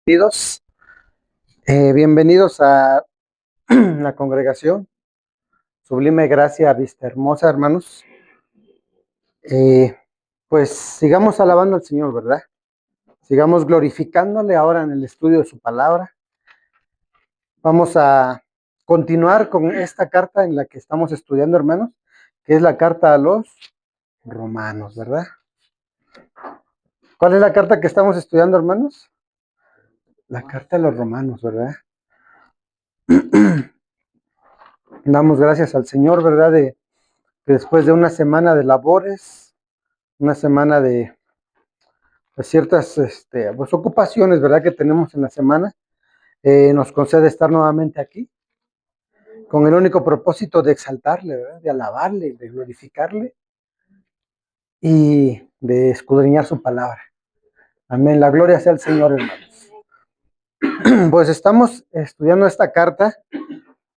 Bienvenidos, bienvenidos a la congregación Sublime Gracia Vista Hermosa, hermanos. Eh, pues sigamos alabando al Señor, ¿verdad? Sigamos glorificándole ahora en el estudio de su palabra. Vamos a continuar con esta carta en la que estamos estudiando, hermanos, que es la carta a los romanos, ¿verdad? ¿Cuál es la carta que estamos estudiando, hermanos? La carta a los romanos, ¿verdad? Damos gracias al Señor, ¿verdad? Que después de una semana de labores, una semana de ciertas pues, ocupaciones, ¿verdad? Que tenemos en la semana, nos concede estar nuevamente aquí, con el único propósito de exaltarle, ¿verdad? De alabarle, de glorificarle y de escudriñar su palabra. Amén. La gloria sea al Señor, hermanos. Pues estamos estudiando esta carta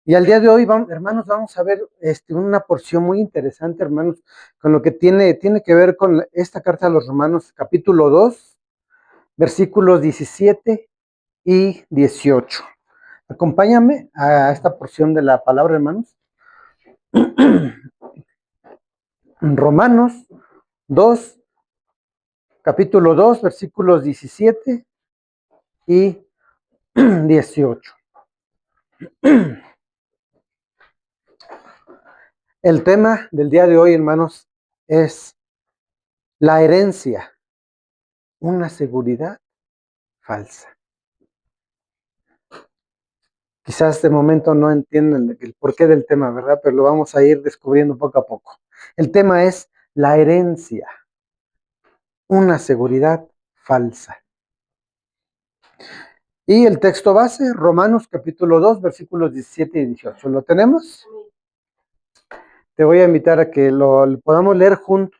y al día de hoy, hermanos, vamos a ver una porción muy interesante, hermanos, con lo que tiene que ver con esta carta a los Romanos, capítulo 2, versículos 17 y 18. Acompáñame a esta porción de la palabra, hermanos. Romanos 2, capítulo 2, versículos 17 y 18. El tema del día de hoy, hermanos, es la herencia, una seguridad falsa. Quizás de momento no entiendan el porqué del tema, ¿verdad? Pero lo vamos a ir descubriendo poco a poco. El tema es la herencia, una seguridad falsa. Y el texto base, Romanos capítulo 2, versículos 17 y 18. ¿Lo tenemos? Te voy a invitar a que lo podamos leer juntos,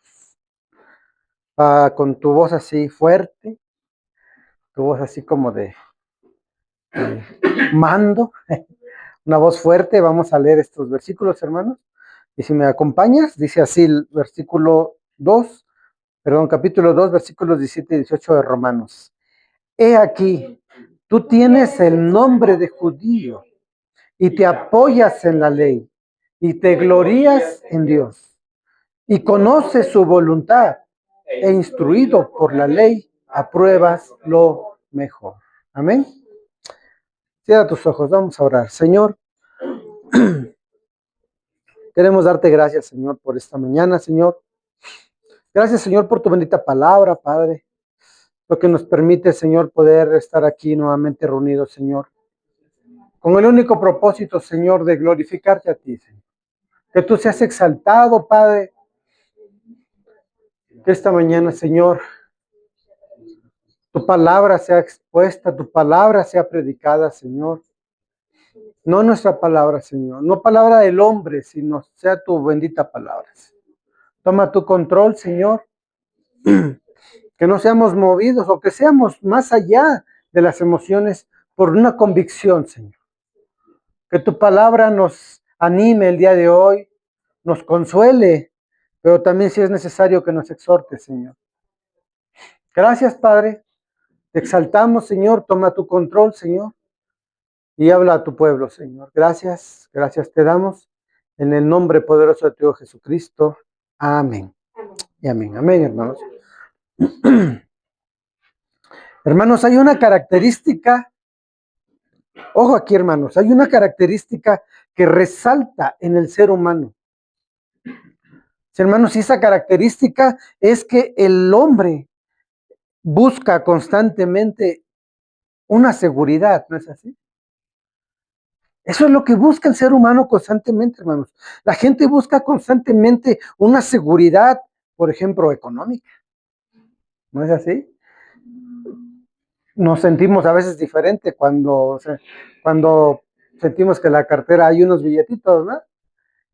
con tu voz así fuerte, tu voz así como de mando, una voz fuerte. Vamos a leer estos versículos, hermanos. Y si me acompañas, dice así el capítulo 2, versículos 17 y 18 de Romanos. He aquí, tú tienes el nombre de judío y te apoyas en la ley y te glorías en Dios y conoces su voluntad e instruido por la ley apruebas lo mejor. Amén. Cierra tus ojos, vamos a orar. Señor, queremos darte gracias, Señor, por esta mañana, Señor. Gracias, Señor, por tu bendita palabra, Padre, lo que nos permite, Señor, poder estar aquí nuevamente reunidos, Señor, con el único propósito, Señor, de glorificarte a ti, Señor. Que tú seas exaltado, Padre, que esta mañana, Señor, tu palabra sea expuesta, tu palabra sea predicada, Señor. No nuestra palabra, Señor, no palabra del hombre, sino sea tu bendita palabra. Toma tu control, Señor. Que no seamos movidos o que seamos más allá de las emociones por una convicción, Señor. Que tu palabra nos anime el día de hoy, nos consuele, pero también si es necesario que nos exhorte, Señor. Gracias, Padre. Te exaltamos, Señor. Toma tu control, Señor. Y habla a tu pueblo, Señor. Gracias, gracias te damos. En el nombre poderoso de tu Hijo Jesucristo. Amén. Y amén, amén, hermanos. Hermanos, hay una característica, ojo aquí, hermanos, hay una característica que resalta en el ser humano. Hermanos, y esa característica es que el hombre busca constantemente una seguridad, ¿no es así? Eso es lo que busca el ser humano constantemente, hermanos. La gente busca constantemente una seguridad, por ejemplo, económica. ¿No es así? Nos sentimos a veces diferente cuando sentimos que en la cartera hay unos billetitos, ¿no?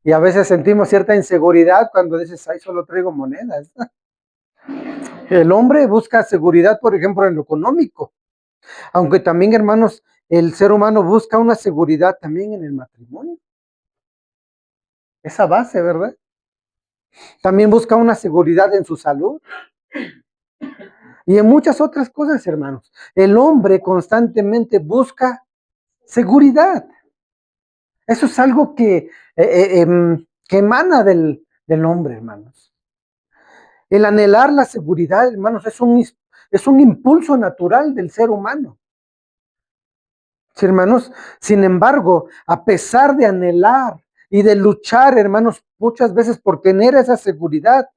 Y a veces sentimos cierta inseguridad cuando dices, ay, solo traigo monedas. El hombre busca seguridad, por ejemplo, en lo económico. Aunque también, hermanos, el ser humano busca una seguridad también en el matrimonio. Esa base, ¿verdad? También busca una seguridad en su salud. y en muchas otras cosas, hermanos. El hombre constantemente busca seguridad. Eso es algo que emana del hombre, hermanos. El anhelar la seguridad, hermanos, es un impulso natural del ser humano. Sí, hermanos, sin embargo, a pesar de anhelar y de luchar, hermanos, muchas veces por tener esa seguridad,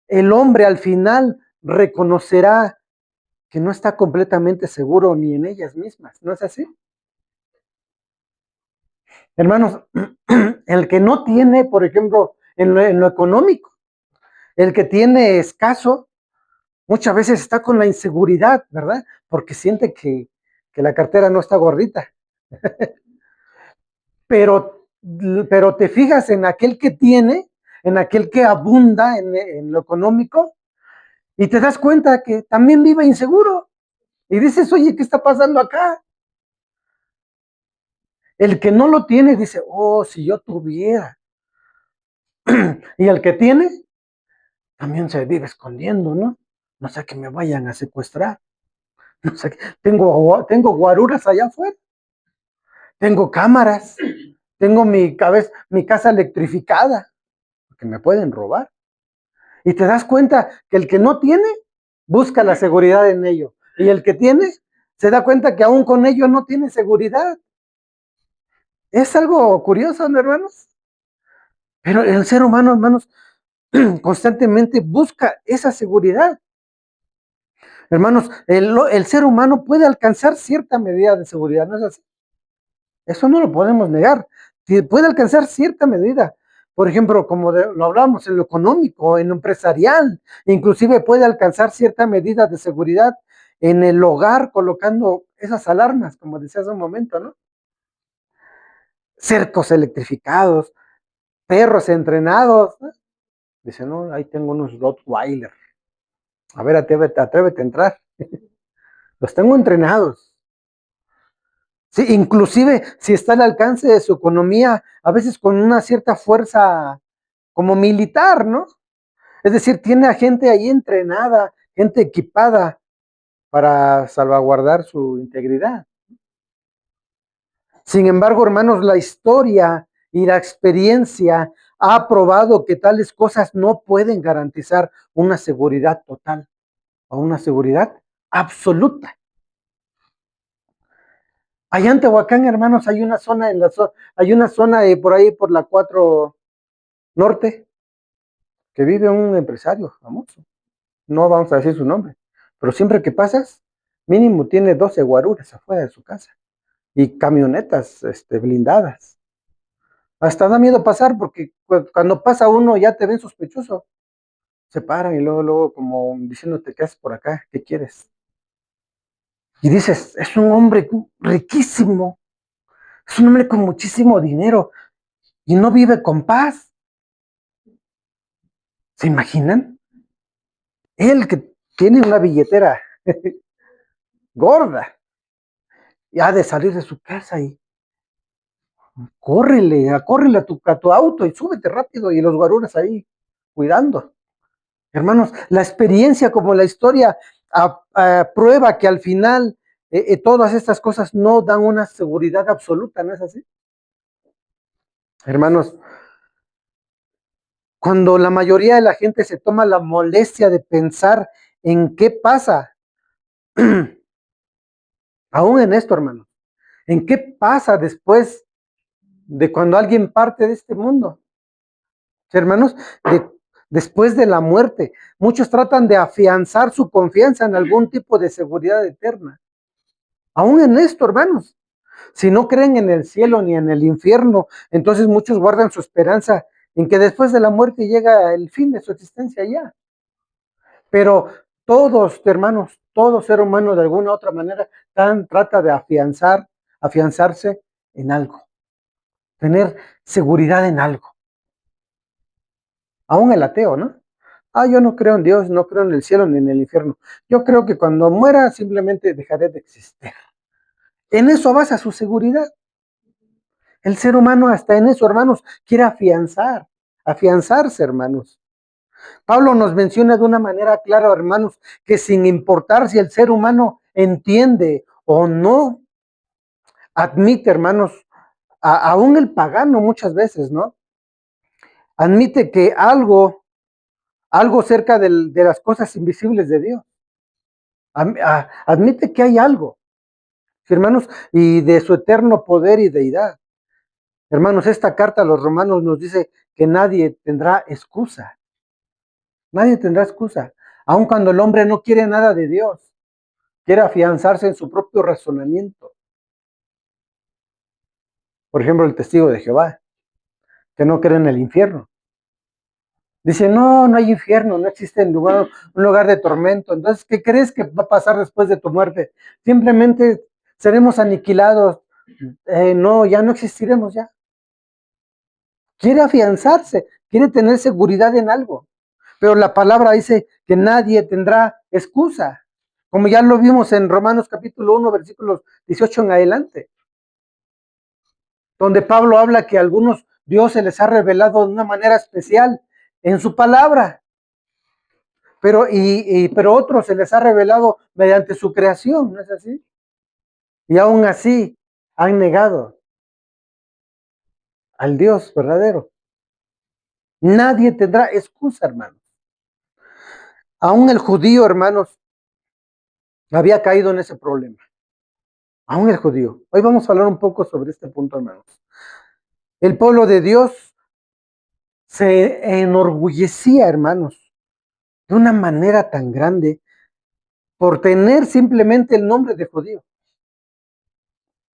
el hombre al final reconocerá que no está completamente seguro ni en ellas mismas. ¿No es así? Hermanos, el que no tiene, por ejemplo, en lo económico, el que tiene escaso, muchas veces está con la inseguridad, ¿verdad? Porque siente que la cartera no está gordita. Pero, pero te fijas en aquel que tiene, en aquel que abunda en lo económico, y te das cuenta que también vive inseguro. Y dices, oye, ¿qué está pasando acá? El que no lo tiene dice, oh, si yo tuviera. Y el que tiene, también se vive escondiendo, ¿no? No sé que me vayan a secuestrar. No sé, tengo guaruras allá afuera, tengo cámaras, tengo mi casa electrificada, porque me pueden robar. Y te das cuenta que el que no tiene, busca la seguridad en ello. Y el que tiene, se da cuenta que aún con ello no tiene seguridad. Es algo curioso, ¿no, hermanos? Pero el ser humano, hermanos, constantemente busca esa seguridad. Hermanos, el ser humano puede alcanzar cierta medida de seguridad, ¿no es así? Eso no lo podemos negar. Puede alcanzar cierta medida. Por ejemplo, como lo hablamos en lo económico, en lo empresarial, inclusive puede alcanzar cierta medida de seguridad en el hogar colocando esas alarmas, como decía hace un momento, ¿no? Cercos electrificados, perros entrenados, ¿no? Dice, no, ahí tengo unos Rottweiler. A ver, atrévete a entrar. Los tengo entrenados. Sí, inclusive si está al alcance de su economía, a veces con una cierta fuerza como militar, ¿no? Es decir, tiene a gente ahí entrenada, gente equipada para salvaguardar su integridad. Sin embargo, hermanos, la historia y la experiencia ha probado que tales cosas no pueden garantizar una seguridad total o una seguridad absoluta. Allá en Tehuacán, hermanos, hay una zona hay una zona por ahí por la 4 Norte que vive un empresario famoso. No vamos a decir su nombre, pero siempre que pasas, mínimo tiene 12 guaruras afuera de su casa y camionetas blindadas. Hasta da miedo pasar porque cuando pasa uno ya te ven sospechoso. Se paran y luego como diciéndote, ¿qué haces por acá? ¿Qué quieres? Y dices, es un hombre riquísimo, es un hombre con muchísimo dinero y no vive con paz. ¿Se imaginan? Él que tiene una billetera gorda y ha de salir de su casa y córrele a tu auto y súbete rápido y los guaruras ahí cuidando. Hermanos, la experiencia como la historia prueba que al final todas estas cosas no dan una seguridad absoluta, ¿no es así? Hermanos, cuando la mayoría de la gente se toma la molestia de pensar en qué pasa, aún en esto, hermanos, en qué pasa después de cuando alguien parte de este mundo, hermanos, después de la muerte. Muchos tratan de afianzar su confianza en algún tipo de seguridad eterna. Aún en esto, hermanos, si no creen en el cielo ni en el infierno, entonces muchos guardan su esperanza en que después de la muerte llega el fin de su existencia ya. Pero todos, hermanos, todo ser humano de alguna u otra manera trata de afianzarse en algo, tener seguridad en algo. Aún el ateo, ¿no? Ah, yo no creo en Dios, no creo en el cielo ni en el infierno. Yo creo que cuando muera simplemente dejaré de existir. En eso basa su seguridad. El ser humano hasta en eso, hermanos, quiere afianzarse, hermanos. Pablo nos menciona de una manera clara, hermanos, que sin importar si el ser humano entiende o no, admite, hermanos, aún el pagano muchas veces, ¿no? Admite que algo cerca de las cosas invisibles de Dios. Admite que hay algo, hermanos, y de su eterno poder y deidad. Hermanos, esta carta a los romanos nos dice que nadie tendrá excusa. Nadie tendrá excusa. Aun cuando el hombre no quiere nada de Dios, quiere afianzarse en su propio razonamiento. Por ejemplo, el testigo de Jehová, que no cree en el infierno. Dice, no, no hay infierno, no existe un lugar de tormento. Entonces, ¿qué crees que va a pasar después de tu muerte? Simplemente seremos aniquilados. No, ya no existiremos ya. Quiere afianzarse, quiere tener seguridad en algo. Pero la palabra dice que nadie tendrá excusa, como ya lo vimos en Romanos capítulo 1, versículos 18 en adelante, donde Pablo habla que a algunos Dios se les ha revelado de una manera especial en su palabra, pero otros se les ha revelado mediante su creación, ¿no es así? Y aún así han negado al Dios verdadero. Nadie tendrá excusa, hermanos. Aún el judío, hermanos, había caído en ese problema. Aún el judío. Hoy vamos a hablar un poco sobre este punto, hermanos. El pueblo de Dios se enorgullecía, hermanos, de una manera tan grande por tener simplemente el nombre de judío.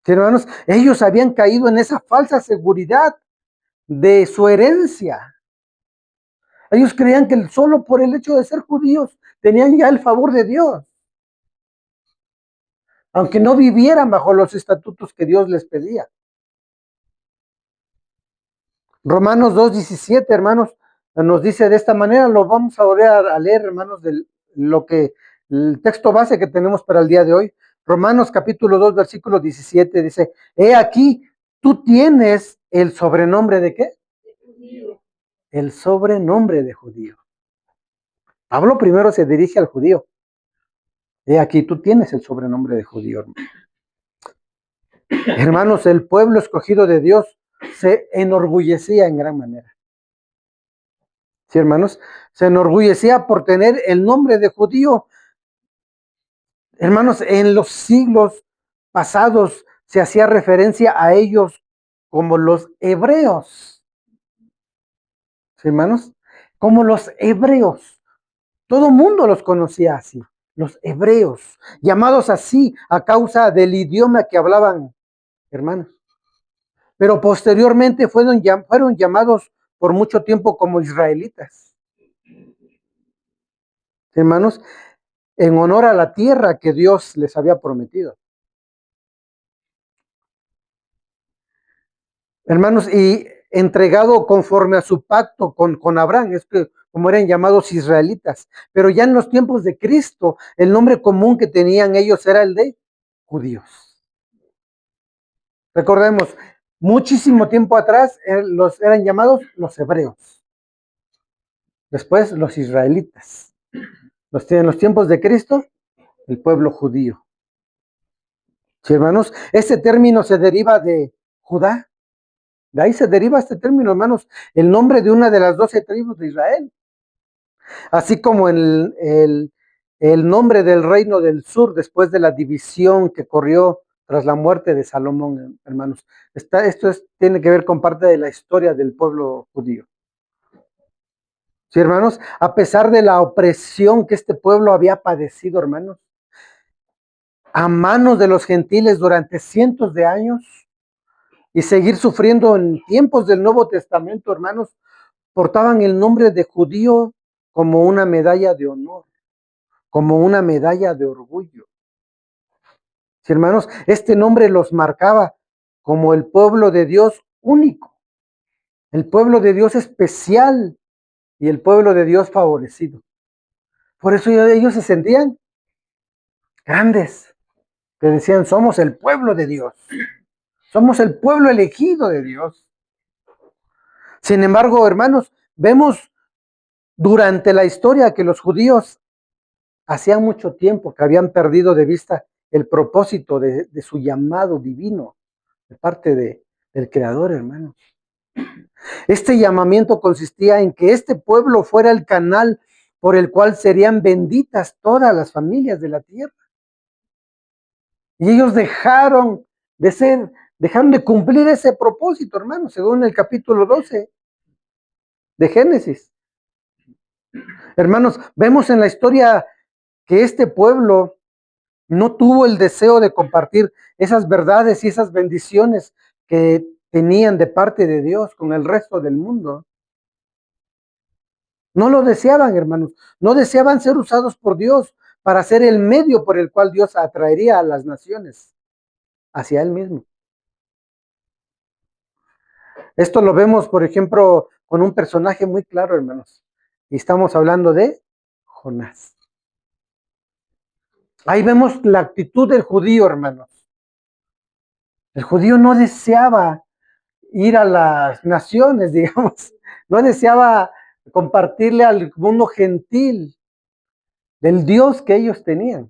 Sí, hermanos, ellos habían caído en esa falsa seguridad de su herencia. Ellos creían que solo por el hecho de ser judíos tenían ya el favor de Dios, aunque no vivieran bajo los estatutos que Dios les pedía. Romanos 2:17, hermanos, nos dice de esta manera, lo vamos a volver a leer, hermanos, de lo que el texto base que tenemos para el día de hoy. Romanos capítulo 2, versículo 17 dice, he aquí, tú tienes el sobrenombre de ¿qué? De judío. El sobrenombre de judío. Pablo primero se dirige al judío. He aquí, tú tienes el sobrenombre de judío. Hermanos, el pueblo escogido de Dios se enorgullecía en gran manera. Sí, hermanos, se enorgullecía por tener el nombre de judío. Hermanos, en los siglos pasados se hacía referencia a ellos como los hebreos. ¿Sí, hermanos? Como los hebreos. Todo el mundo los conocía así, los hebreos, llamados así a causa del idioma que hablaban, hermanos. Pero posteriormente fueron llamados por mucho tiempo como israelitas. Hermanos, en honor a la tierra que Dios les había prometido. Hermanos, y entregado conforme a su pacto con Abraham, es que como eran llamados israelitas. Pero ya en los tiempos de Cristo, el nombre común que tenían ellos era el de judíos. Recordemos, muchísimo tiempo atrás eran llamados los hebreos. Después los israelitas. En los tiempos de Cristo, el pueblo judío. Sí, hermanos, este término se deriva de Judá. De ahí se deriva este término, hermanos, el nombre de una de las 12 tribus de Israel. Así como el nombre del reino del sur después de la división que corrió tras la muerte de Salomón, hermanos. Tiene que ver con parte de la historia del pueblo judío. Sí, hermanos, a pesar de la opresión que este pueblo había padecido, hermanos, a manos de los gentiles durante cientos de años y seguir sufriendo en tiempos del Nuevo Testamento, hermanos, portaban el nombre de judío como una medalla de honor, como una medalla de orgullo. Sí, hermanos, este nombre los marcaba como el pueblo de Dios único, el pueblo de Dios especial y el pueblo de Dios favorecido. Por eso ellos se sentían grandes, que decían, somos el pueblo de Dios, somos el pueblo elegido de Dios. Sin embargo, hermanos, vemos durante la historia que los judíos hacía mucho tiempo que habían perdido de vista el propósito de su llamado divino de parte del Creador, hermanos. Este llamamiento consistía en que este pueblo fuera el canal por el cual serían benditas todas las familias de la tierra. Y ellos dejaron de cumplir ese propósito, hermanos, según el capítulo 12 de Génesis. Hermanos, vemos en la historia que este pueblo no tuvo el deseo de compartir esas verdades y esas bendiciones que tenían de parte de Dios con el resto del mundo. No lo deseaban, hermanos. No deseaban ser usados por Dios para ser el medio por el cual Dios atraería a las naciones hacia Él mismo. Esto lo vemos, por ejemplo, con un personaje muy claro, hermanos. Y estamos hablando de Jonás. Ahí vemos la actitud del judío, hermanos. El judío no deseaba ir a las naciones, digamos. No deseaba compartirle al mundo gentil del Dios que ellos tenían.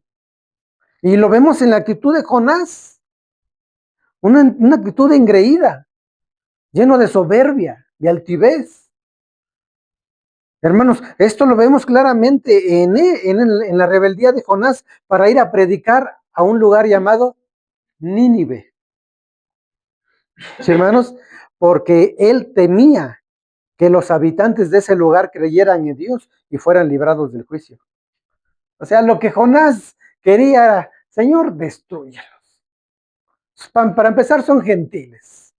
Y lo vemos en la actitud de Jonás. Una actitud engreída, lleno de soberbia, de altivez. Hermanos, esto lo vemos claramente en la rebeldía de Jonás para ir a predicar a un lugar llamado Nínive. ¿Sí, hermanos? Porque él temía que los habitantes de ese lugar creyeran en Dios y fueran librados del juicio. O sea, lo que Jonás quería, Señor, destrúyalos. Para empezar, son gentiles,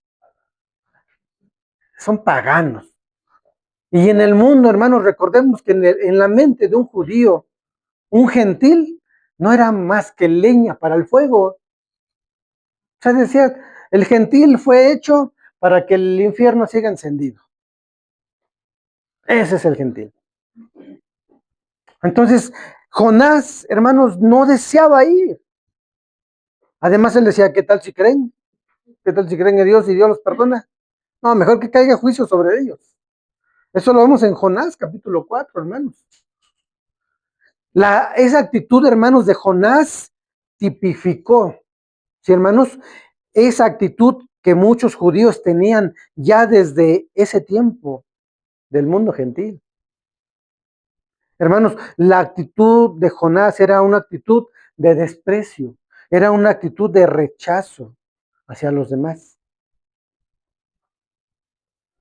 son paganos. Y en el mundo, hermanos, recordemos que en la mente de un judío, un gentil no era más que leña para el fuego. O sea, decía, el gentil fue hecho para que el infierno siga encendido. Ese es el gentil. Entonces, Jonás, hermanos, no deseaba ir. Además, él decía, ¿qué tal si creen? ¿Qué tal si creen en Dios y Dios los perdona? No, mejor que caiga juicio sobre ellos. Eso lo vemos en Jonás, capítulo 4, hermanos. Esa actitud, hermanos, de Jonás tipificó, ¿sí, hermanos? Esa actitud que muchos judíos tenían ya desde ese tiempo del mundo gentil. Hermanos, la actitud de Jonás era una actitud de desprecio, era una actitud de rechazo hacia los demás.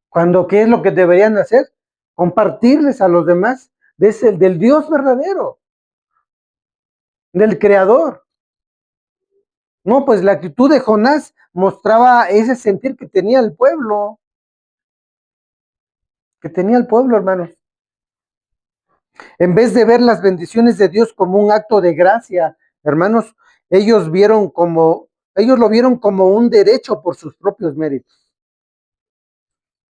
Cuando, ¿qué es lo que deberían hacer? Compartirles a los demás del Dios verdadero, del Creador. No, pues la actitud de Jonás mostraba ese sentir que tenía el pueblo, hermanos. En vez de ver las bendiciones de Dios como un acto de gracia, hermanos, ellos lo vieron como un derecho por sus propios méritos.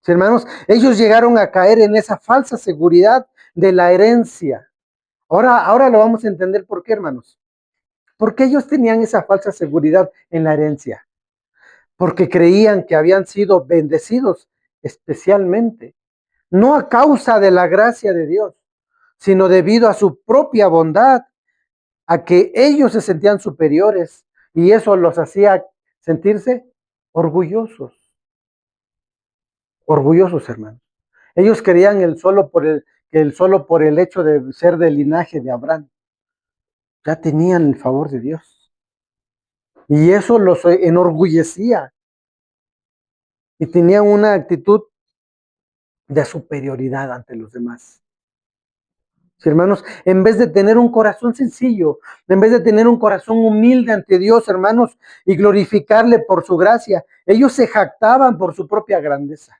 Sí, hermanos, ellos llegaron a caer en esa falsa seguridad de la herencia. Ahora lo vamos a entender por qué, hermanos. Porque ellos tenían esa falsa seguridad en la herencia. Porque creían que habían sido bendecidos especialmente, no a causa de la gracia de Dios, sino debido a su propia bondad, a que ellos se sentían superiores y eso los hacía sentirse orgullosos. Orgullosos, hermanos. Ellos creían que el solo por el hecho de ser del linaje de Abraham, ya tenían el favor de Dios. Y eso los enorgullecía. Y tenían una actitud de superioridad ante los demás. Sí, hermanos, en vez de tener un corazón sencillo, en vez de tener un corazón humilde ante Dios, hermanos, y glorificarle por su gracia, ellos se jactaban por su propia grandeza.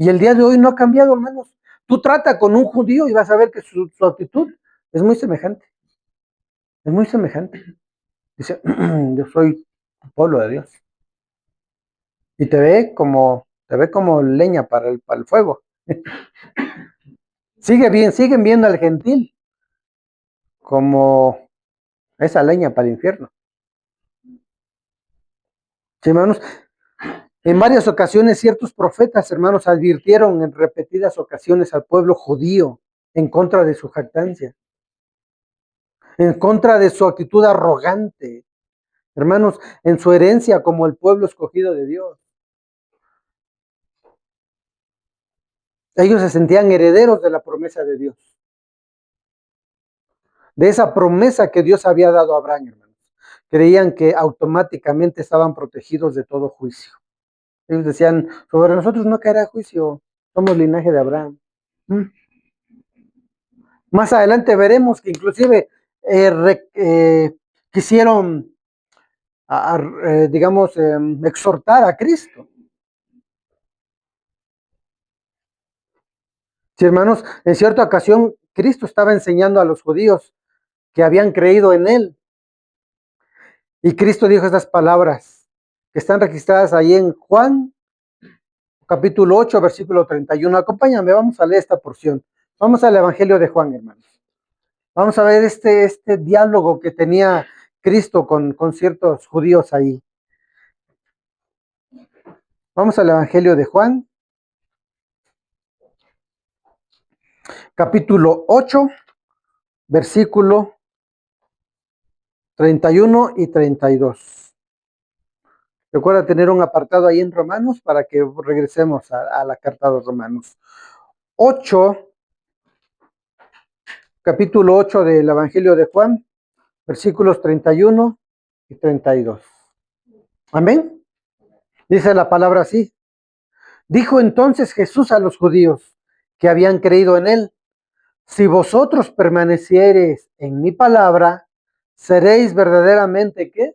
Y el día de hoy no ha cambiado, hermanos. Tú trata con un judío y vas a ver que su actitud es muy semejante. Es muy semejante. Dice, yo soy pueblo de Dios. Y te ve como leña para el fuego. Siguen viendo al gentil como esa leña para el infierno. Sí, hermanos, En varias ocasiones ciertos profetas, hermanos, advirtieron en repetidas ocasiones al pueblo judío en contra de su jactancia, en contra de su actitud arrogante, hermanos, en su herencia como el pueblo escogido de Dios. Ellos se sentían herederos de la promesa de Dios, de esa promesa que Dios había dado a Abraham, hermanos. Creían que automáticamente estaban protegidos de todo juicio. Ellos decían, sobre nosotros no caerá juicio, somos linaje de Abraham. Más adelante veremos que inclusive quisieron, digamos, exhortar a Cristo. Sí, hermanos, en cierta ocasión Cristo estaba enseñando a los judíos que habían creído en Él. Y Cristo dijo estas palabras que están registradas ahí en Juan, capítulo 8, versículo 31. Acompáñame, vamos a leer esta porción. Vamos al Evangelio de Juan, hermanos. Vamos a ver este diálogo que tenía Cristo con ciertos judíos ahí. Vamos al Evangelio de Juan, capítulo 8, versículo 31 y 32. Recuerda tener un apartado ahí en Romanos para que regresemos a la carta de los Romanos. 8, capítulo 8 del Evangelio de Juan, versículos 31 y 32. Amén. Dice la palabra así. Dijo entonces Jesús a los judíos que habían creído en él: si vosotros permaneciereis en mi palabra, seréis verdaderamente, ¿qué?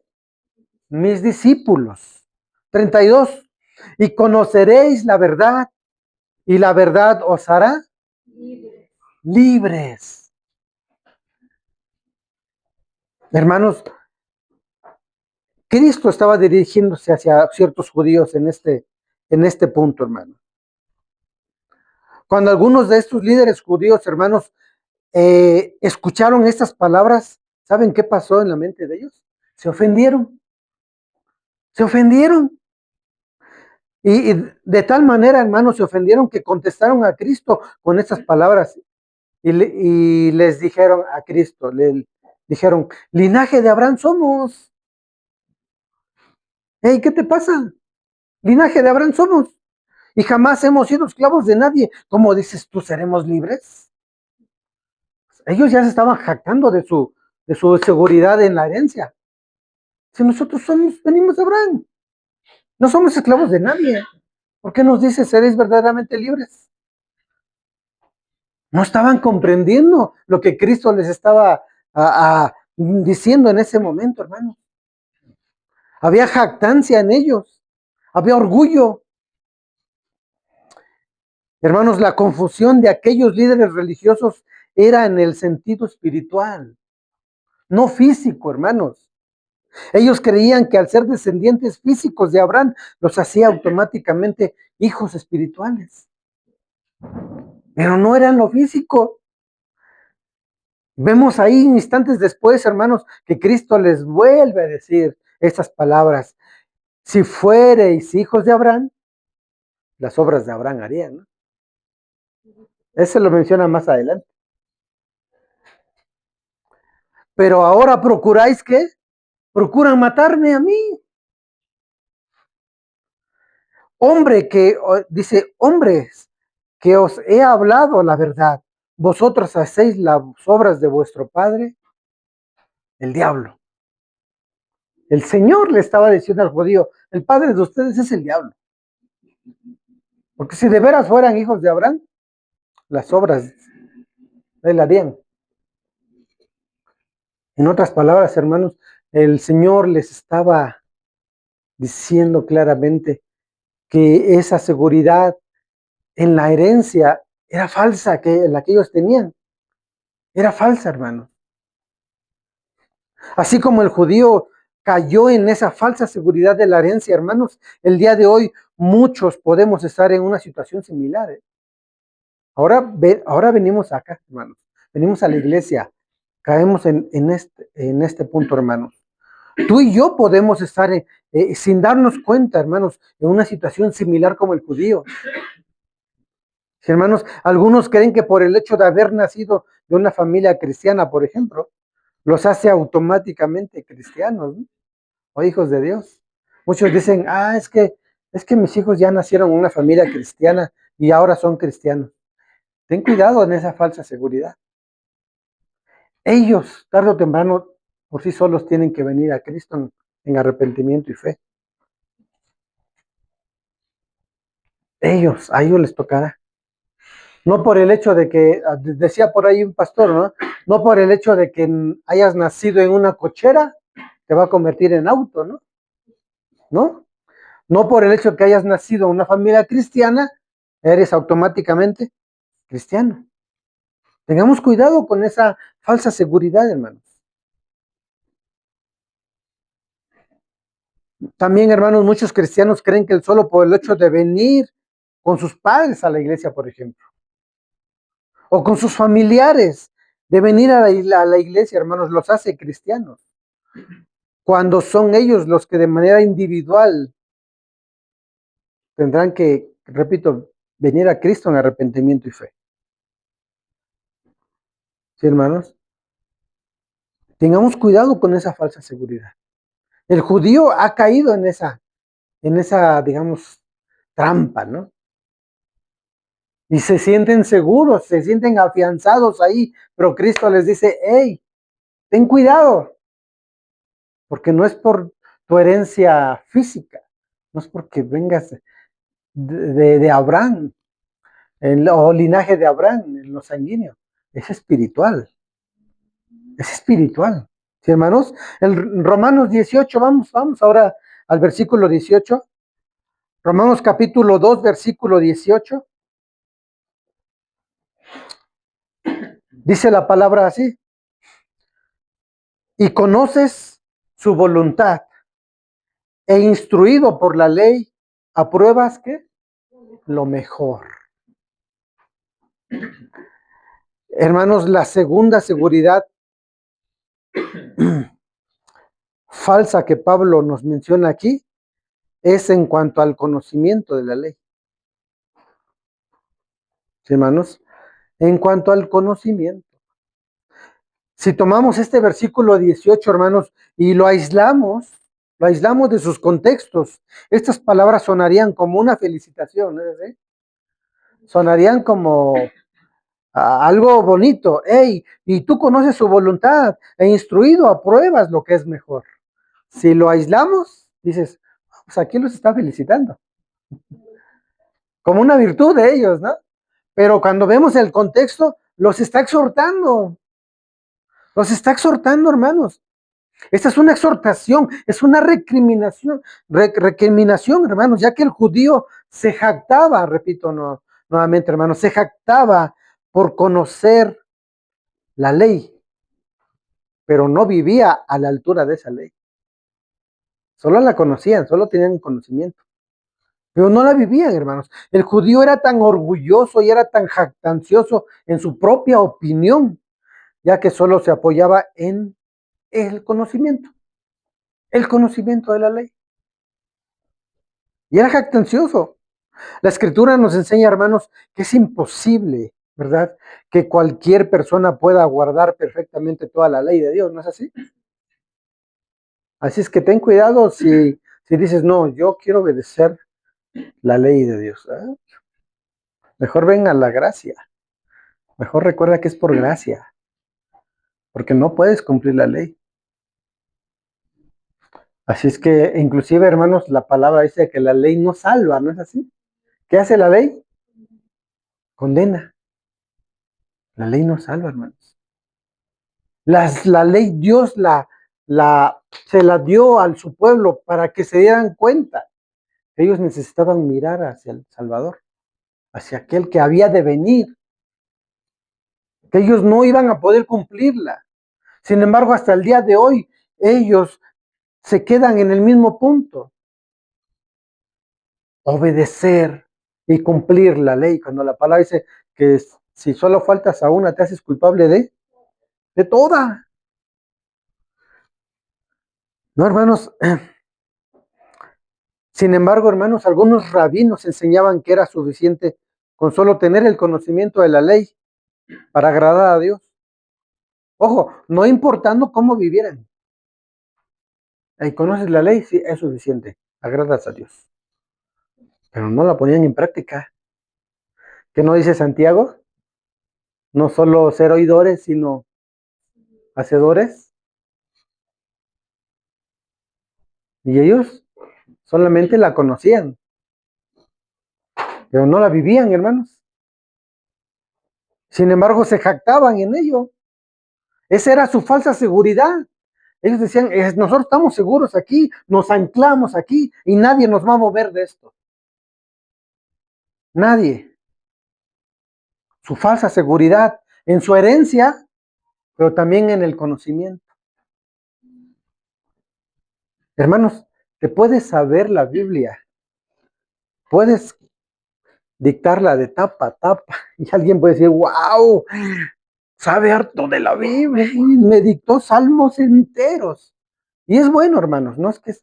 Mis discípulos. 32. Y conoceréis la verdad, y la verdad os hará libres. Hermanos, Cristo estaba dirigiéndose hacia ciertos judíos en este punto, hermano. Cuando algunos de estos líderes judíos, hermanos, escucharon estas palabras, ¿saben qué pasó en la mente de ellos? Se ofendieron. Se ofendieron. Y de tal manera, hermanos, se ofendieron que contestaron a Cristo con estas palabras y les dijeron a Cristo, le dijeron, linaje de Abraham somos. Hey, ¿qué te pasa? Linaje de Abraham somos. Y jamás hemos sido esclavos de nadie. ¿Cómo dices tú, seremos libres? Ellos ya se estaban jactando de su seguridad en la herencia. Si nosotros venimos de Abraham, no somos esclavos de nadie. ¿Por qué nos dice seréis verdaderamente libres? No estaban comprendiendo lo que Cristo les estaba diciendo en ese momento, hermano. Había jactancia en ellos, había orgullo. Hermanos, la confusión de aquellos líderes religiosos era en el sentido espiritual, no físico, hermanos. Ellos creían que al ser descendientes físicos de Abraham, los hacía automáticamente hijos espirituales. Pero no eran lo físico. Vemos ahí instantes después, hermanos, que Cristo les vuelve a decir estas palabras. Si fuereis hijos de Abraham, las obras de Abraham harían, ¿no? Ese lo menciona más adelante. Pero ahora procuráis, ¿qué? Procuran matarme a mí. Dice, hombres, que os he hablado la verdad. Vosotros hacéis las obras de vuestro padre, el diablo. El Señor le estaba diciendo al judío, el padre de ustedes es el diablo. Porque si de veras fueran hijos de Abraham, las obras él harían. En otras palabras, hermanos, el Señor les estaba diciendo claramente que esa seguridad en la herencia era falsa, que la que ellos tenían. Era falsa, hermanos. Así como el judío cayó en esa falsa seguridad de la herencia, hermanos, el día de hoy muchos podemos estar en una situación similar. Ahora venimos acá, hermanos. Venimos a la iglesia. Caemos en este punto, hermanos. Tú y yo podemos estar sin darnos cuenta, hermanos, en una situación similar como el judío. Sí, hermanos, algunos creen que por el hecho de haber nacido de una familia cristiana, por ejemplo, los hace automáticamente cristianos, ¿no? O hijos de Dios. Muchos dicen, es que mis hijos ya nacieron en una familia cristiana y ahora son cristianos. Ten cuidado en esa falsa seguridad. Ellos, tarde o temprano, por sí solos tienen que venir a Cristo en arrepentimiento y fe. A ellos les tocará. No por el hecho de que, decía por ahí un pastor, ¿no? No por el hecho de que hayas nacido en una cochera, te va a convertir en auto, ¿no? ¿No? No por el hecho de que hayas nacido en una familia cristiana, eres automáticamente cristiano. Tengamos cuidado con esa falsa seguridad, hermanos. También, hermanos, muchos cristianos creen que solo por el hecho de venir con sus padres a la iglesia, por ejemplo, o con sus familiares, de venir a la iglesia, hermanos, los hace cristianos, cuando son ellos los que de manera individual tendrán que, repito, venir a Cristo en arrepentimiento y fe. ¿Sí, hermanos? Tengamos cuidado con esa falsa seguridad. El judío ha caído en esa, digamos, trampa, ¿no? Y se sienten seguros, se sienten afianzados ahí, pero Cristo les dice, hey, ten cuidado, porque no es por tu herencia física, no es porque vengas de Abraham, o linaje de Abraham, en lo sanguíneo, es espiritual, es espiritual. ¿Sí, hermanos? El Romanos 18, vamos ahora al versículo 18. Romanos capítulo 2, versículo 18. Dice la palabra así. Y conoces su voluntad, e instruido por la ley, apruebas que lo mejor. Hermanos, la segunda seguridad falsa que Pablo nos menciona aquí es en cuanto al conocimiento de la ley. ¿Sí, hermanos? En cuanto al conocimiento. Si tomamos este versículo 18, hermanos, y lo aislamos de sus contextos, estas palabras sonarían como una felicitación, ¿sí? Sonarían como algo bonito. Hey, y tú conoces su voluntad, e instruido apruebas lo que es mejor. Si lo aislamos, dices, pues aquí los está felicitando, como una virtud de ellos, ¿no? Pero cuando vemos el contexto, los está exhortando, hermanos. Esta es una exhortación, es una recriminación, hermanos, ya que el judío se jactaba, repito nuevamente, hermanos, se jactaba por conocer la ley, pero no vivía a la altura de esa ley. Solo la conocían, solo tenían conocimiento, pero no la vivían, hermanos. El judío era tan orgulloso y era tan jactancioso en su propia opinión, ya que solo se apoyaba en el conocimiento de la ley. Y era jactancioso. La escritura nos enseña, hermanos, que es imposible, ¿verdad? Que cualquier persona pueda guardar perfectamente toda la ley de Dios, ¿no es así? Así es que ten cuidado si dices, no, yo quiero obedecer la ley de Dios, ¿eh? Mejor venga la gracia. Mejor recuerda que es por gracia, porque no puedes cumplir la ley. Así es que, inclusive, hermanos, la palabra dice que la ley no salva, ¿no es así? ¿Qué hace la ley? Condena. La ley no salva, hermanos. La ley Dios se la dio a su pueblo para que se dieran cuenta. Ellos necesitaban mirar hacia el Salvador, hacia aquel que había de venir, que ellos no iban a poder cumplirla. Sin embargo, hasta el día de hoy, ellos se quedan en el mismo punto. Obedecer y cumplir la ley. Cuando la palabra dice que si solo faltas a una, te haces culpable de toda. No, hermanos. Sin embargo, hermanos, algunos rabinos enseñaban que era suficiente con solo tener el conocimiento de la ley para agradar a Dios. Ojo, no importando cómo vivieran. Ahí conoces la ley, sí, es suficiente. Agradas a Dios. Pero no la ponían en práctica. ¿Qué no dice Santiago? No solo ser oidores, sino hacedores. Y ellos solamente la conocían, pero no la vivían, hermanos. Sin embargo, se jactaban en ello. Esa era su falsa seguridad. Ellos decían, nosotros estamos seguros aquí, nos anclamos aquí y nadie nos va a mover de esto. Nadie. Su falsa seguridad en su herencia, pero también en el conocimiento. Hermanos, te puedes saber la Biblia, puedes dictarla de tapa a tapa y alguien puede decir, wow, sabe harto de la Biblia, me dictó salmos enteros. Y es bueno, hermanos, no es que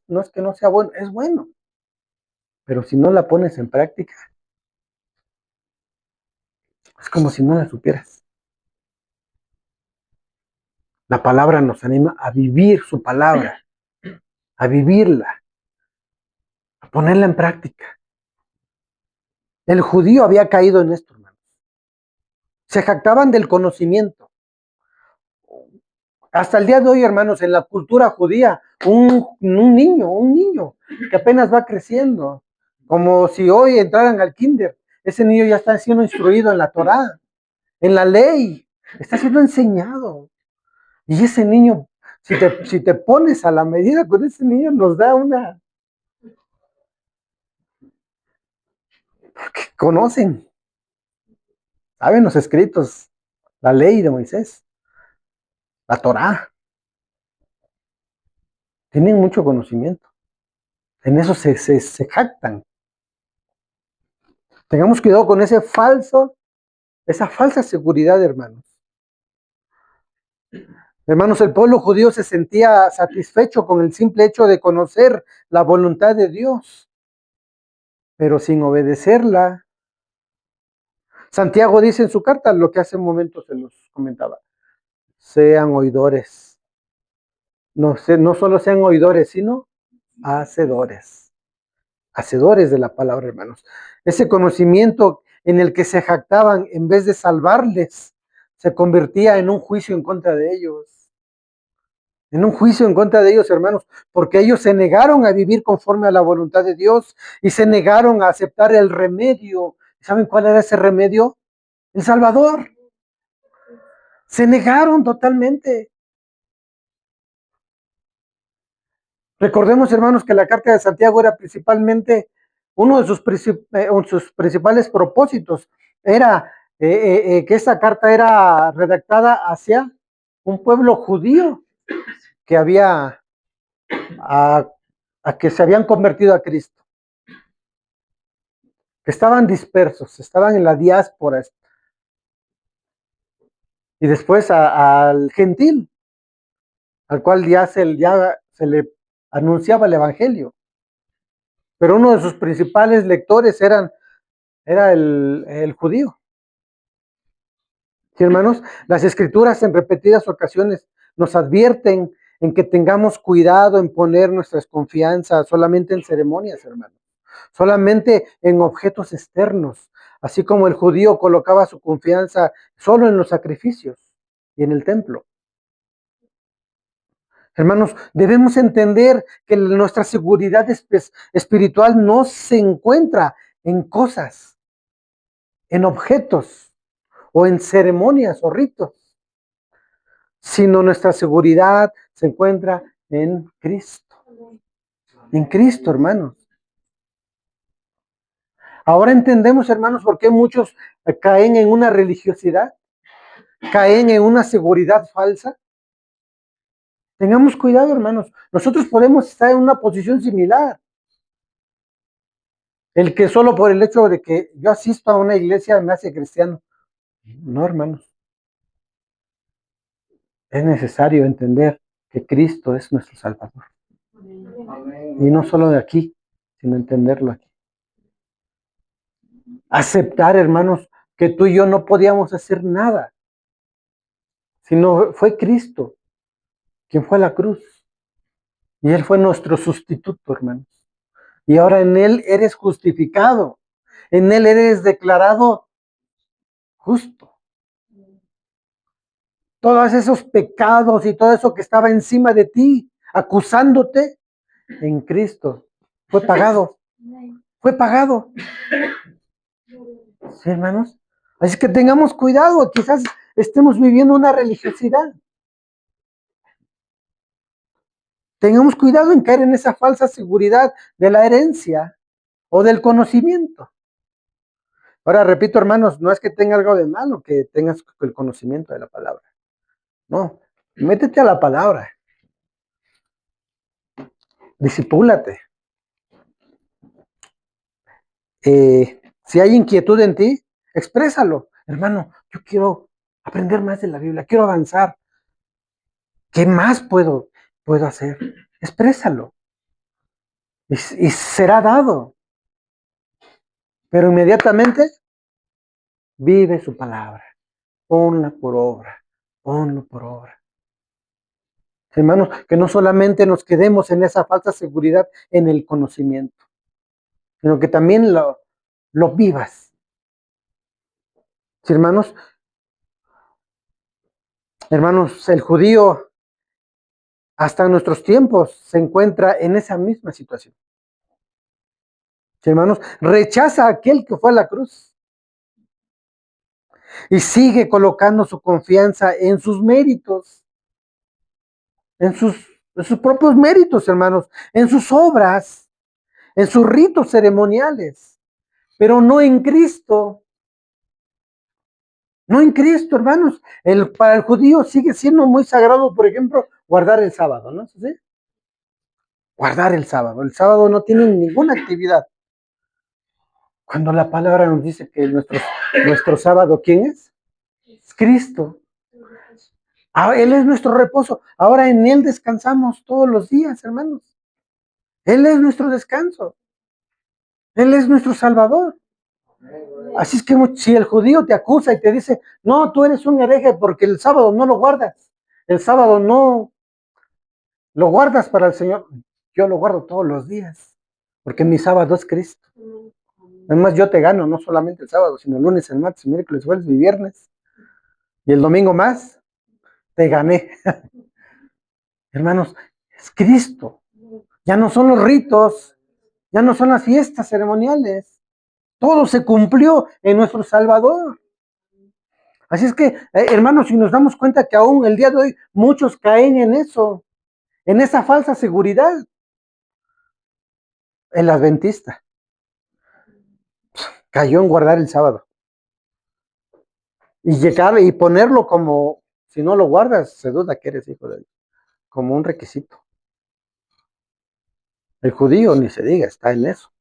no sea bueno, es bueno. Pero si no la pones en práctica, es como si no la supieras. La palabra nos anima a vivir su palabra, a vivirla, a ponerla en práctica. El judío había caído en esto, hermanos. Se jactaban del conocimiento. Hasta el día de hoy, hermanos, en la cultura judía, un niño que apenas va creciendo, como si hoy entraran al kinder, ese niño ya está siendo instruido en la Torá, en la ley, está siendo enseñado. Y ese niño, si te pones a la medida con ese niño, nos da una... Porque conocen, saben los escritos, la ley de Moisés, la Torá, tienen mucho conocimiento. En eso se jactan. Tengamos cuidado con esa falsa seguridad, hermanos. Hermanos, el pueblo judío se sentía satisfecho con el simple hecho de conocer la voluntad de Dios, pero sin obedecerla. Santiago dice en su carta lo que hace un momento se los comentaba. Sean oidores. No solo sean oidores, sino hacedores. Hacedores de la palabra, hermanos. Ese conocimiento en el que se jactaban, en vez de salvarles, se convertía en un juicio en contra de ellos. En un juicio en contra de ellos, hermanos, porque ellos se negaron a vivir conforme a la voluntad de Dios y se negaron a aceptar el remedio. ¿Saben cuál era ese remedio? El Salvador. Se negaron totalmente. Recordemos, hermanos, que la carta de Santiago era principalmente uno de sus principales propósitos. Era que esa carta era redactada hacia un pueblo judío que a, que se habían convertido a Cristo, que estaban dispersos, estaban en la diáspora, y después al gentil, al cual ya se le anunciaba el evangelio. Pero uno de sus principales lectores era el judío. Sí, hermanos, las escrituras en repetidas ocasiones nos advierten en que tengamos cuidado en poner nuestras confianzas solamente en ceremonias, hermanos, solamente en objetos externos, así como el judío colocaba su confianza solo en los sacrificios y en el templo. Hermanos, debemos entender que nuestra seguridad espiritual no se encuentra en cosas, en objetos o en ceremonias o ritos, sino nuestra seguridad se encuentra en Cristo. En Cristo, hermanos. Ahora entendemos, hermanos, por qué muchos caen en una religiosidad, caen en una seguridad falsa. Tengamos cuidado, hermanos. Nosotros podemos estar en una posición similar. El que solo por el hecho de que yo asisto a una iglesia me hace cristiano. No, hermanos. Es necesario entender que Cristo es nuestro Salvador. Y no solo de aquí, sino entenderlo aquí. Aceptar, hermanos, que tú y yo no podíamos hacer nada, sino fue Cristo quien fue a la cruz. Y Él fue nuestro sustituto, hermanos. Y ahora en Él eres justificado. En Él eres declarado justo. Todos esos pecados y todo eso que estaba encima de ti, acusándote, en Cristo, fue pagado. Fue pagado. ¿Sí, hermanos? Así que tengamos cuidado, quizás estemos viviendo una religiosidad. Tengamos cuidado en caer en esa falsa seguridad de la herencia o del conocimiento. Ahora, repito, hermanos, no es que tenga algo de malo que tengas el conocimiento de la palabra. No, métete a la palabra. Discipúlate. Si hay inquietud en ti, exprésalo. Hermano, yo quiero aprender más de la Biblia, quiero avanzar. ¿Qué más puedo hacer? Exprésalo. Y será dado. Pero inmediatamente vive su palabra. Ponla por obra. Ponlo por obra. Hermanos, que no solamente nos quedemos en esa falsa seguridad en el conocimiento, sino que también lo vivas. Sí, hermanos, el judío hasta en nuestros tiempos se encuentra en esa misma situación. Sí, hermanos, rechaza a aquel que fue a la cruz y sigue colocando su confianza en sus méritos, en sus propios méritos, hermanos, en sus obras, en sus ritos ceremoniales, pero no en Cristo. No en Cristo, hermanos. Para el judío sigue siendo muy sagrado, por ejemplo, guardar el sábado, ¿no? ¿Sí? Guardar el sábado. El sábado no tiene ninguna actividad. Cuando la palabra nos dice que nuestro sábado, ¿quién es? Es Cristo. Él es nuestro reposo. Ahora en Él descansamos todos los días, hermanos. Él es nuestro descanso. Él es nuestro Salvador. Así es que si el judío te acusa y te dice, no, tú eres un hereje porque el sábado no lo guardas. El sábado no lo guardas para el Señor. Yo lo guardo todos los días. Porque mi sábado es Cristo. Además, yo te gano, no solamente el sábado, sino el lunes, el martes, el miércoles, jueves y viernes. Y el domingo más, te gané. Hermanos, es Cristo. Ya no son los ritos, ya no son las fiestas ceremoniales. Todo se cumplió en nuestro Salvador. Así es que, hermanos, si nos damos cuenta que aún el día de hoy muchos caen en eso, en esa falsa seguridad. El adventista cayó en guardar el sábado. Y llegar y ponerlo como, si no lo guardas, se duda que eres hijo de Dios, como un requisito. El judío, ni se diga, está en eso.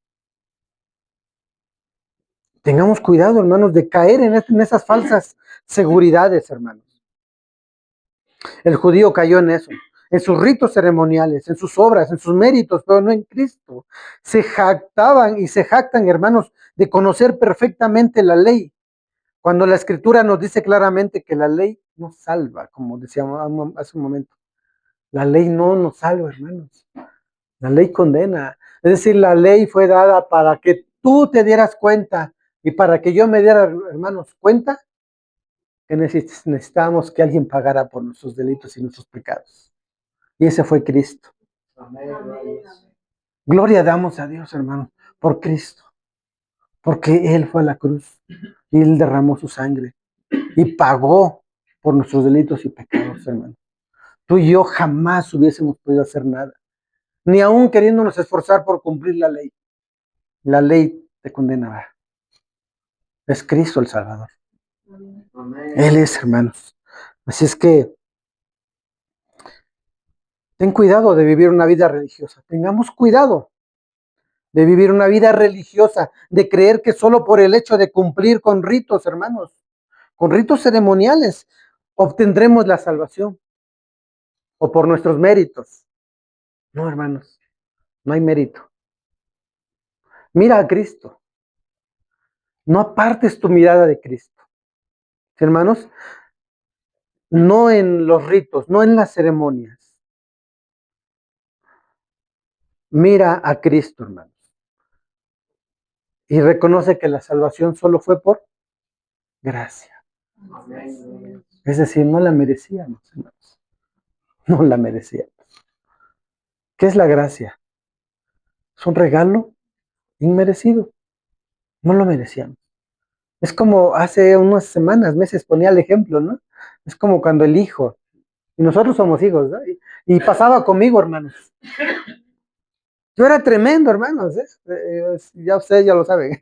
Tengamos cuidado, hermanos, de caer en esas falsas seguridades, hermanos. El judío cayó en eso, en sus ritos ceremoniales, en sus obras, en sus méritos, pero no en Cristo. Se jactaban y se jactan, hermanos, de conocer perfectamente la ley, cuando la Escritura nos dice claramente que la ley no salva, como decíamos hace un momento. La ley no nos salva, hermanos. La ley condena. Es decir, la ley fue dada para que tú te dieras cuenta y para que yo me diera, hermanos, cuenta que necesitábamos que alguien pagara por nuestros delitos y nuestros pecados. Y ese fue Cristo. Amén. Gloria damos a Dios, hermano, por Cristo. Porque Él fue a la cruz y Él derramó su sangre y pagó por nuestros delitos y pecados, hermano. Tú y yo jamás hubiésemos podido hacer nada, ni aún queriéndonos esforzar por cumplir la ley. La ley te condenará. Es Cristo el Salvador. Amén. Él es, hermanos. Así es que ten cuidado de vivir una vida religiosa. Tengamos cuidado de vivir una vida religiosa, de creer que solo por el hecho de cumplir con ritos, hermanos, con ritos ceremoniales, obtendremos la salvación o por nuestros méritos. No, hermanos. no hay mérito. Mira a Cristo, no apartes tu mirada de Cristo. Hermanos, no en los ritos, no en las ceremonias. Mira a Cristo, hermanos. Y reconoce que la salvación solo fue por gracia. Es decir, no la merecíamos, hermanos. No la merecíamos. ¿Qué es la gracia? Es un regalo inmerecido. No lo merecíamos. Es como hace unas semanas, meses, ponía el ejemplo, ¿no? Es como cuando el hijo, y nosotros somos hijos, ¿no? Y pasaba conmigo, hermanos. Yo era tremendo, hermanos, ¿eh? Ya ustedes ya lo saben.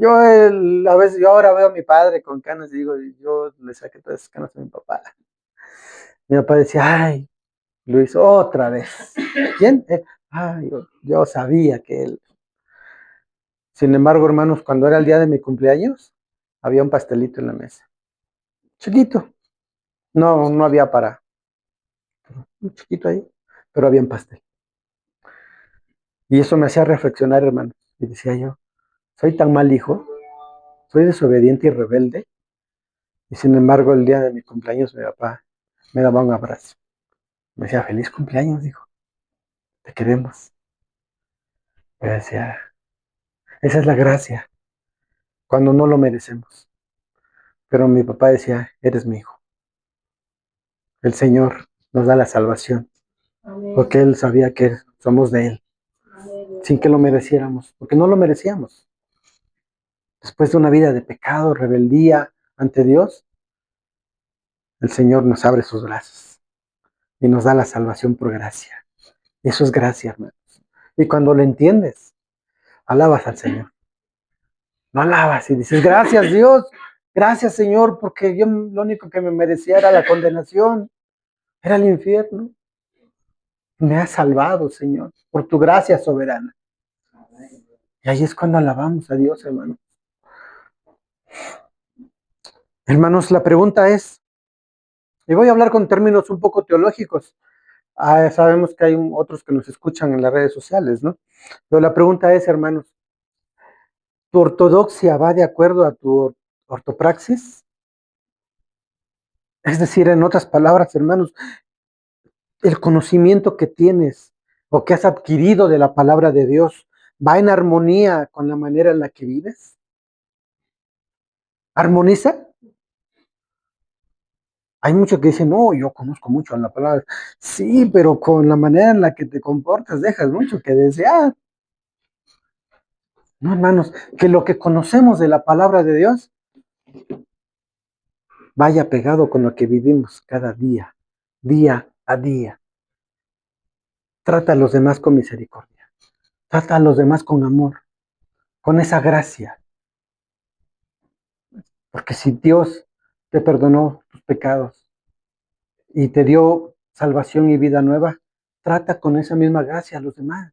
A veces, yo ahora veo a mi padre con canas y digo, yo le saqué todas esas canas a mi papá. Mi papá decía, ay, Luis, otra vez. ¿Quién? Ay, yo sabía que él. Sin embargo, hermanos, cuando era el día de mi cumpleaños, había un pastelito en la mesa. Chiquito. No, no había para. Un chiquito ahí, pero había un pastel. Y eso me hacía reflexionar, hermanos. Y decía yo, soy tan mal hijo, soy desobediente y rebelde. Y sin embargo, el día de mi cumpleaños, mi papá me daba un abrazo. Me decía, feliz cumpleaños, dijo, te queremos. Yo decía, esa es la gracia, cuando no lo merecemos. Pero mi papá decía, eres mi hijo. El Señor nos da la salvación, porque Él sabía que somos de Él, sin que lo mereciéramos, porque no lo merecíamos. Después de una vida de pecado, rebeldía ante Dios, el Señor nos abre sus brazos y nos da la salvación por gracia. Eso es gracia, hermanos. Y cuando lo entiendes, alabas al Señor. No alabas y dices, gracias Dios, gracias Señor, porque yo lo único que me merecía era la condenación, era el infierno. Me has salvado, Señor, por tu gracia soberana. Y ahí es cuando alabamos a Dios, hermano. Hermanos, la pregunta es, y voy a hablar con términos un poco teológicos. Sabemos que hay otros que nos escuchan en las redes sociales, ¿no? Pero la pregunta es, hermanos, ¿tu ortodoxia va de acuerdo a tu ortopraxis? Es decir, en otras palabras, hermanos, el conocimiento que tienes o que has adquirido de la palabra de Dios va en armonía con la manera en la que vives. ¿Armoniza? Hay muchos que dicen, no, yo conozco mucho en la palabra. Sí, pero con la manera en la que te comportas dejas mucho que desear. No, hermanos, que lo que conocemos de la palabra de Dios vaya pegado con lo que vivimos cada día, día a día. Trata a los demás con misericordia. Trata a los demás con amor, con esa gracia. Porque si Dios te perdonó tus pecados y te dio salvación y vida nueva, trata con esa misma gracia a los demás.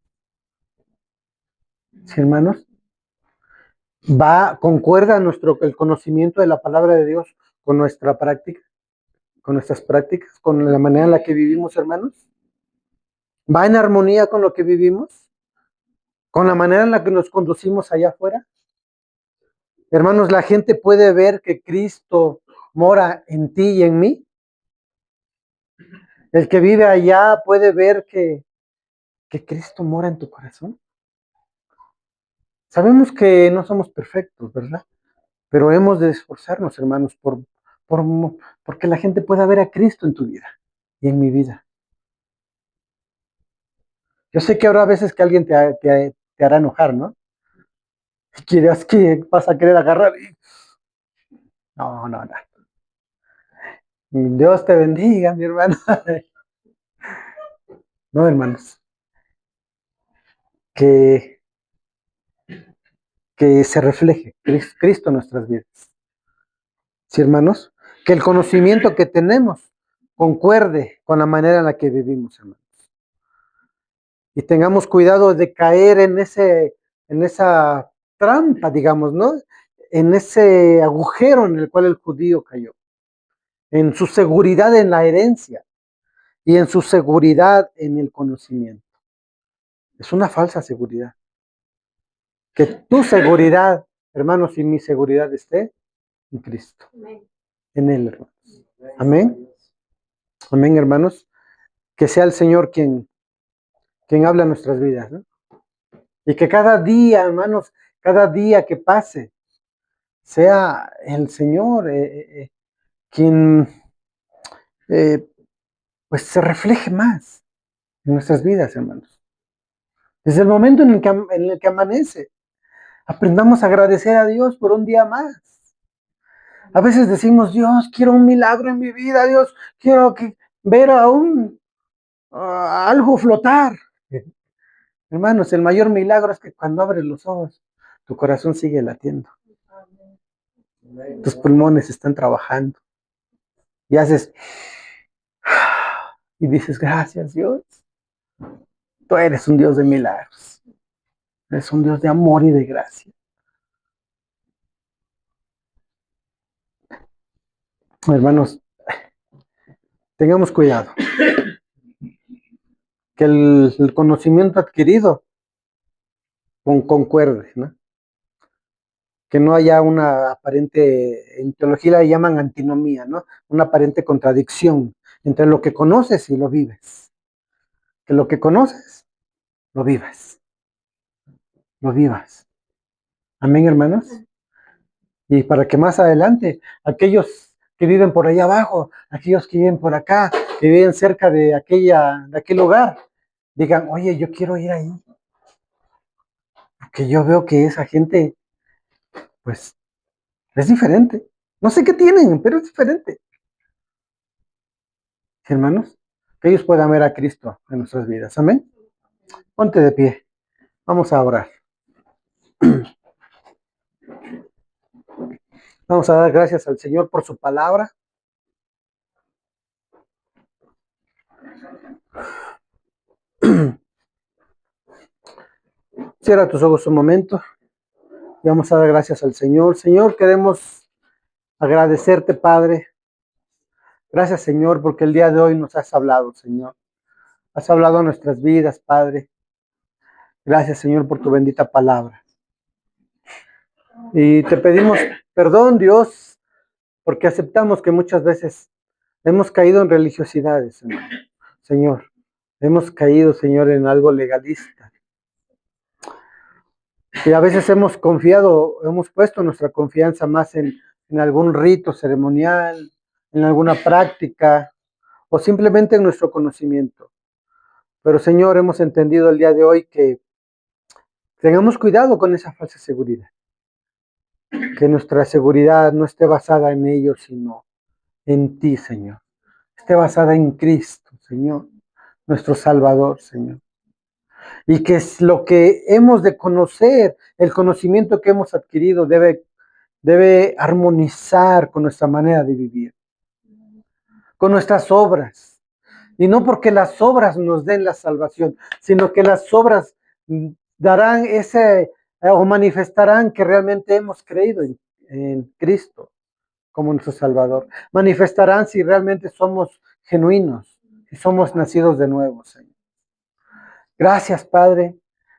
¿Sí, hermanos? Concuerda el conocimiento de la palabra de Dios con nuestra práctica, con nuestras prácticas, con la manera en la que vivimos, hermanos. ¿Va en armonía con lo que vivimos? ¿Con la manera en la que nos conducimos allá afuera? Hermanos, la gente puede ver que Cristo mora en ti y en mí. El que vive allá puede ver que Cristo mora en tu corazón. Sabemos que no somos perfectos, ¿verdad? Pero hemos de esforzarnos, hermanos, por, porque la gente pueda ver a Cristo en tu vida y en mi vida. Yo sé que habrá veces que alguien te hará enojar, ¿no? Y quieras que vas a querer agarrar. No, no, no. Dios te bendiga, mi hermano. No, hermanos. Que, que se refleje Cristo en nuestras vidas. ¿Sí, hermanos? Que el conocimiento que tenemos concuerde con la manera en la que vivimos, hermanos. Y tengamos cuidado de caer en esa trampa, digamos, ¿no? En ese agujero en el cual el judío cayó. En su seguridad en la herencia y en su seguridad en el conocimiento. Es una falsa seguridad. Que tu seguridad, hermanos, y mi seguridad esté en Cristo. En Él, hermanos. Amén. Amén, hermanos. Que sea el Señor quien habla en nuestras vidas, ¿no? Y que cada día, hermanos, cada día que pase, sea el Señor quien pues se refleje más en nuestras vidas, hermanos. Desde el momento en el que amanece, aprendamos a agradecer a Dios por un día más. A veces decimos, Dios, quiero un milagro en mi vida, Dios, quiero ver algo flotar. Hermanos, el mayor milagro es que cuando abres los ojos, tu corazón sigue latiendo. Tus pulmones están trabajando. Y haces, y dices, gracias Dios. Tú eres un Dios de milagros. Eres un Dios de amor y de gracia. Hermanos, tengamos cuidado. Que el conocimiento adquirido concuerde, ¿no? Que no haya una aparente, en teología la llaman antinomía, ¿no? Una aparente contradicción entre lo que conoces y lo vives. Que lo que conoces, lo vives. Lo vivas. Amén, hermanos. Y para que más adelante, aquellos que viven por allá abajo, aquellos que viven por acá, que viven cerca de aquel lugar, digan, oye, yo quiero ir ahí. Porque yo veo que esa gente, pues, es diferente. No sé qué tienen, pero es diferente. Hermanos, que ellos puedan ver a Cristo en nuestras vidas. Amén. Ponte de pie. Vamos a orar. Vamos a dar gracias al Señor por su palabra. Cierra tus ojos un momento y vamos a dar gracias al Señor. Señor, queremos agradecerte, Padre. Gracias, Señor, porque el día de hoy nos has hablado, Señor. Has hablado a nuestras vidas, Padre. Gracias, Señor, por tu bendita palabra. Y te pedimos perdón, Dios, porque aceptamos que muchas veces hemos caído en religiosidades, Señor. Hemos caído, Señor, en algo legalista. Y a veces hemos puesto nuestra confianza más en algún rito ceremonial, en alguna práctica o simplemente en nuestro conocimiento. Pero, Señor, hemos entendido el día de hoy que tengamos cuidado con esa falsa seguridad. Que nuestra seguridad no esté basada en ellos, sino en ti, Señor. Esté basada en Cristo, Señor, nuestro Salvador, Señor. Y que es lo que hemos de conocer, el conocimiento que hemos adquirido debe armonizar con nuestra manera de vivir, con nuestras obras. Y no porque las obras nos den la salvación, sino que las obras darán o manifestarán que realmente hemos creído en Cristo como nuestro Salvador. Manifestarán si realmente somos genuinos y somos nacidos de nuevo, Señor. Gracias, Padre.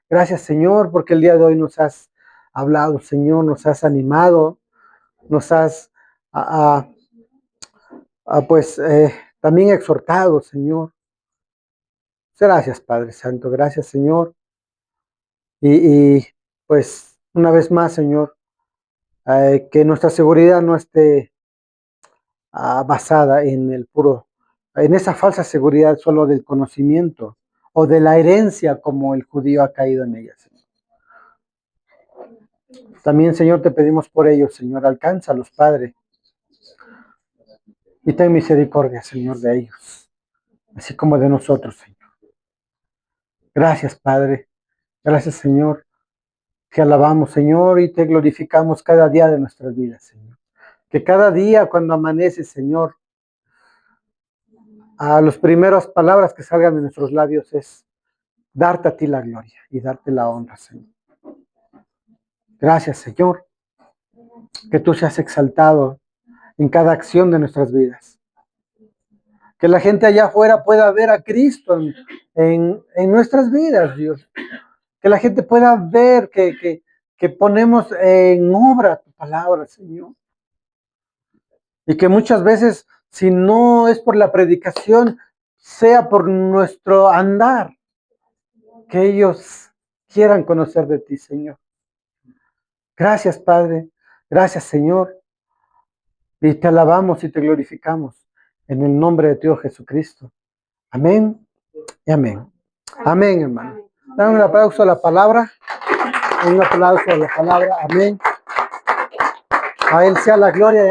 Gracias, Señor, porque el día de hoy nos has hablado, Señor, nos has animado, nos has pues también exhortado, Señor. Gracias, Padre Santo. Gracias, Señor. Y pues una vez más, Señor, que nuestra seguridad no esté basada en esa falsa seguridad solo del conocimiento o de la herencia como el judío ha caído en ella, Señor. También, Señor, te pedimos por ellos, Señor, alcánzalos, Padre. Y ten misericordia, Señor, de ellos, así como de nosotros, Señor. Gracias, Padre. Gracias, Señor. Te alabamos, Señor, y te glorificamos cada día de nuestras vidas, Señor. Que cada día cuando amanece, Señor, a las primeras palabras que salgan de nuestros labios es darte a ti la gloria y darte la honra, Señor. Gracias, Señor, que tú seas exaltado en cada acción de nuestras vidas. Que la gente allá afuera pueda ver a Cristo en nuestras vidas, Dios. que la gente pueda ver que ponemos en obra tu palabra, Señor. Y que muchas veces, si no es por la predicación, sea por nuestro andar, que ellos quieran conocer de ti, Señor. Gracias, Padre. Gracias, Señor. Y te alabamos y te glorificamos en el nombre de Dios Jesucristo. Amén y amén. Amén, hermano. Dame un aplauso a la palabra. Un aplauso a la palabra. Amén. A Él sea la gloria.